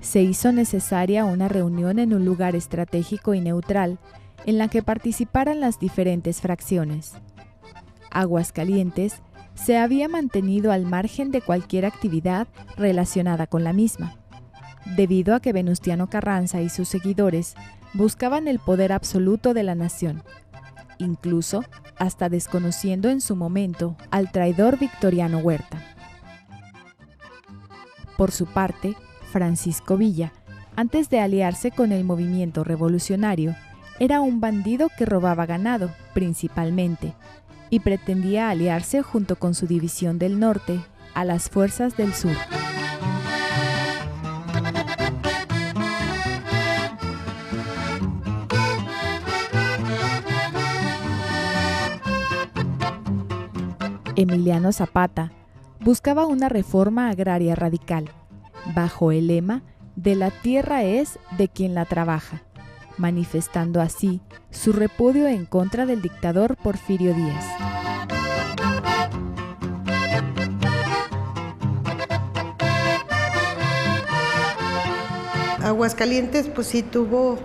se hizo necesaria una reunión en un lugar estratégico y neutral en la que participaran las diferentes fracciones. Aguascalientes se había mantenido al margen de cualquier actividad relacionada con la misma, debido a que Venustiano Carranza y sus seguidores buscaban el poder absoluto de la nación, incluso hasta desconociendo en su momento al traidor Victoriano Huerta. Por su parte, Francisco Villa, antes de aliarse con el movimiento revolucionario, era un bandido que robaba ganado, principalmente, y pretendía aliarse junto con su división del norte a las fuerzas del sur. Emiliano Zapata buscaba una reforma agraria radical, bajo el lema de la tierra es de quien la trabaja, manifestando así su repudio en contra del dictador Porfirio Díaz. Aguascalientes pues sí tuvo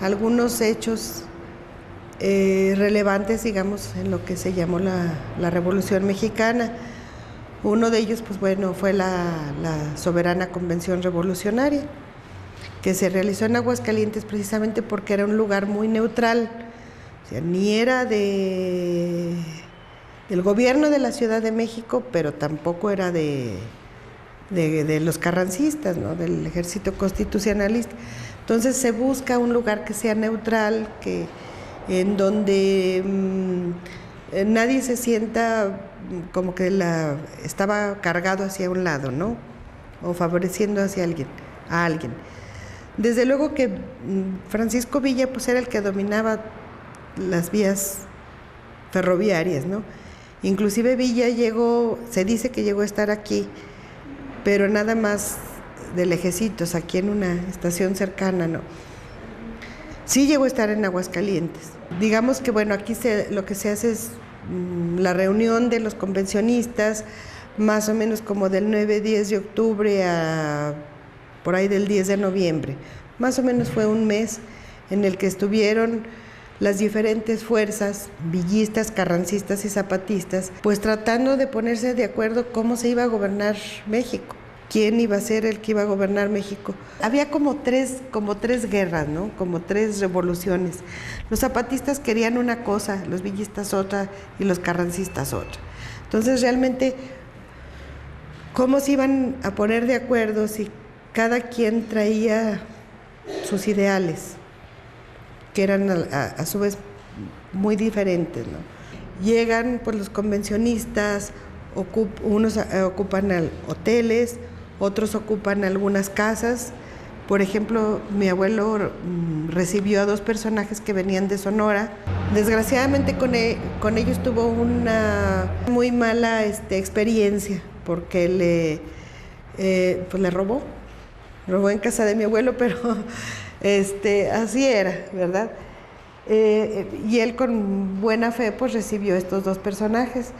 algunos hechos relevantes, digamos, en lo que se llamó la Revolución Mexicana. Uno de ellos, pues bueno, fue la Soberana Convención Revolucionaria, que se realizó en Aguascalientes precisamente porque era un lugar muy neutral, o sea, ni era del gobierno de la Ciudad de México, pero tampoco era de los carrancistas, ¿no?, del ejército constitucionalista. Entonces se busca un lugar que sea neutral, en donde nadie se sienta como que estaba cargado hacia un lado, ¿no?, o favoreciendo hacia a alguien. Desde luego que Francisco Villa pues era el que dominaba las vías ferroviarias, ¿no? Inclusive Villa se dice que llegó a estar aquí, pero nada más de lejecitos, aquí en una estación cercana, ¿no? Sí llegó a estar en Aguascalientes. Digamos que bueno, aquí lo que se hace es la reunión de los convencionistas, más o menos como del 9-10 de octubre a por ahí del 10 de noviembre. Más o menos fue un mes en el que estuvieron las diferentes fuerzas, villistas, carrancistas y zapatistas, pues tratando de ponerse de acuerdo cómo se iba a gobernar México, quién iba a ser el que iba a gobernar México. Había como tres guerras, ¿no?, como tres revoluciones. Los zapatistas querían una cosa, los villistas otra y los carrancistas otra. Entonces realmente, ¿cómo se iban a poner de acuerdo si cada quien traía sus ideales, que eran a su vez muy diferentes, ¿no? Llegan pues los convencionistas, unos ocupan hoteles, otros ocupan algunas casas. Por ejemplo, mi abuelo recibió a dos personajes que venían de Sonora. Desgraciadamente con ellos tuvo una muy mala experiencia, porque le robó en casa de mi abuelo, pero así era, ¿verdad? Y él con buena fe pues recibió estos dos personajes,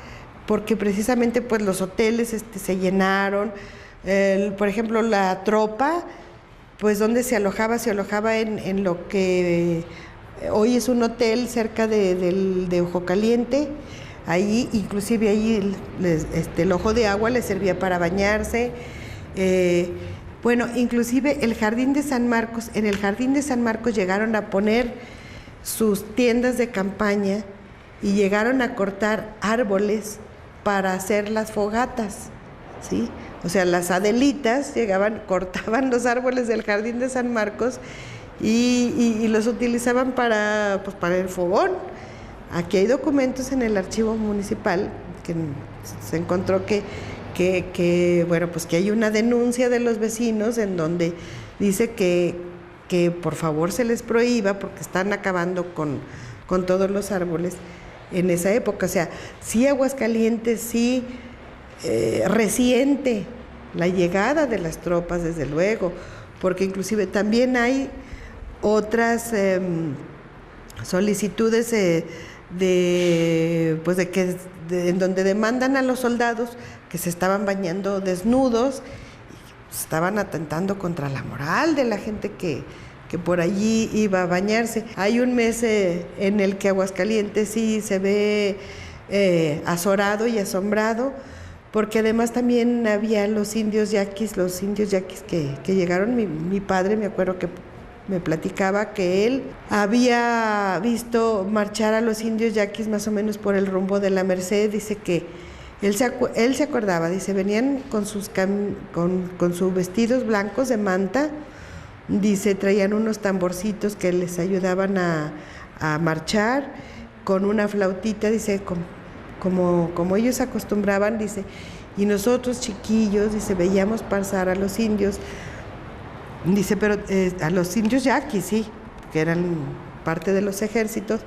porque precisamente pues los hoteles se llenaron. Por ejemplo, la tropa, pues donde se alojaba en lo que hoy es un hotel cerca de Ojo Caliente. Ahí, inclusive ahí el ojo de agua les servía para bañarse. Bueno, inclusive en el Jardín de San Marcos llegaron a poner sus tiendas de campaña y llegaron a cortar árboles para hacer las fogatas, ¿sí? O sea, las adelitas cortaban los árboles del Jardín de San Marcos y los utilizaban para el fogón. Aquí hay documentos en el archivo municipal que se encontró que hay una denuncia de los vecinos en donde dice que por favor se les prohíba porque están acabando con todos los árboles en esa época. O sea, sí Aguascalientes, sí reciente la llegada de las tropas, desde luego, porque inclusive también hay otras solicitudes en donde demandan a los soldados que se estaban bañando desnudos, estaban atentando contra la moral de la gente que por allí iba a bañarse. Hay un mes en el que Aguascalientes sí se ve azorado y asombrado, porque además también había los indios yaquis que llegaron. Mi padre, me acuerdo que me platicaba que él había visto marchar a los indios yaquis más o menos por el rumbo de la Merced. Dice que él se acordaba, dice, venían con sus vestidos blancos de manta, dice, traían unos tamborcitos que les ayudaban a marchar, con una flautita, dice, como ellos acostumbraban, dice, y nosotros chiquillos, dice, veíamos pasar a los indios, dice, pero a los indios yaquis, sí, que eran parte de los ejércitos,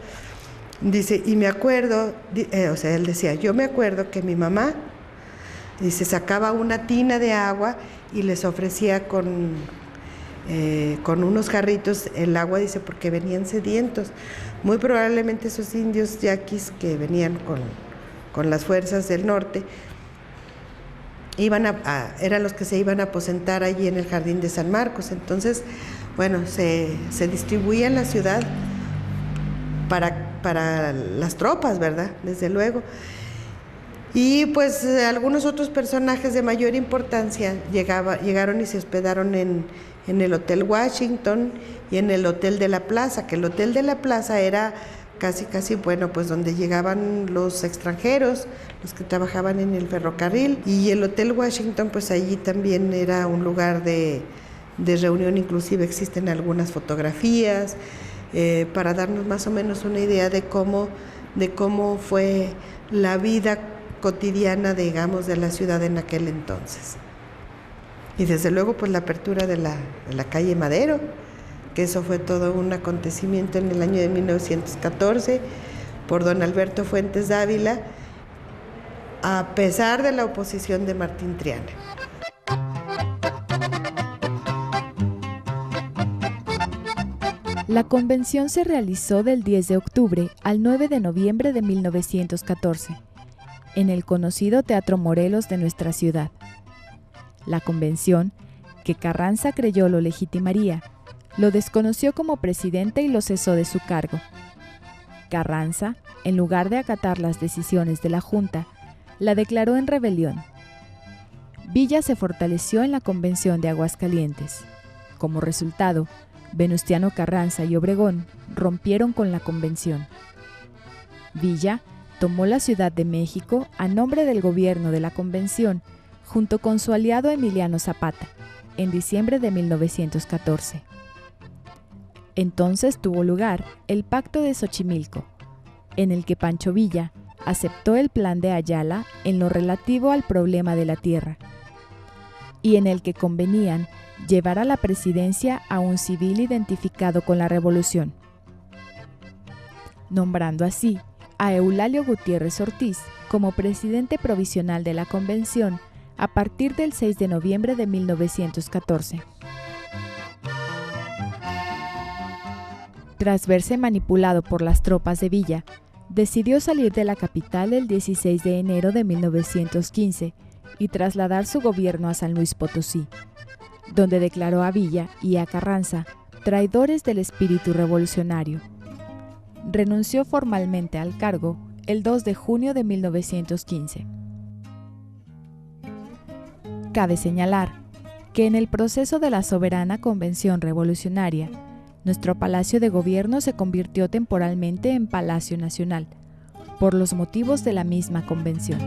dice, y me acuerdo, o sea, él decía, yo me acuerdo que mi mamá, dice, sacaba una tina de agua y les ofrecía con unos jarritos el agua, dice, porque venían sedientos. Muy probablemente esos indios yaquis que venían con las fuerzas del norte eran los que se iban a aposentar allí en el Jardín de San Marcos. Entonces, bueno, se distribuía en la ciudad para las tropas, ¿verdad? Desde luego. Y pues algunos otros personajes de mayor importancia llegaron y se hospedaron en el Hotel Washington y en el Hotel de la Plaza, que el Hotel de la Plaza era casi, bueno, pues donde llegaban los extranjeros, los que trabajaban en el ferrocarril, y el Hotel Washington, pues allí también era un lugar de reunión. Inclusive existen algunas fotografías para darnos más o menos una idea de cómo fue la vida cotidiana, digamos, de la ciudad en aquel entonces. Y desde luego, pues la apertura de la calle Madero, que eso fue todo un acontecimiento en el año de 1914 por don Alberto Fuentes Dávila, a pesar de la oposición de Martín Triana. La convención se realizó del 10 de octubre al 9 de noviembre de 1914, en el conocido Teatro Morelos de nuestra ciudad. La convención, que Carranza creyó lo legitimaría, lo desconoció como presidente y lo cesó de su cargo. Carranza, en lugar de acatar las decisiones de la Junta, la declaró en rebelión. Villa se fortaleció en la Convención de Aguascalientes. Como resultado, Venustiano Carranza y Obregón rompieron con la convención. Villa tomó la Ciudad de México a nombre del gobierno de la convención, junto con su aliado Emiliano Zapata, en diciembre de 1914. Entonces tuvo lugar el Pacto de Xochimilco, en el que Pancho Villa aceptó el plan de Ayala en lo relativo al problema de la tierra, y en el que convenían llevar a la presidencia a un civil identificado con la revolución, nombrando así a Eulalio Gutiérrez Ortiz como presidente provisional de la convención a partir del 6 de noviembre de 1914. Tras verse manipulado por las tropas de Villa, decidió salir de la capital el 16 de enero de 1915 y trasladar su gobierno a San Luis Potosí, donde declaró a Villa y a Carranza traidores del espíritu revolucionario. Renunció formalmente al cargo el 2 de junio de 1915. Cabe señalar que en el proceso de la soberana Convención Revolucionaria, nuestro Palacio de Gobierno se convirtió temporalmente en Palacio Nacional, por los motivos de la misma convención.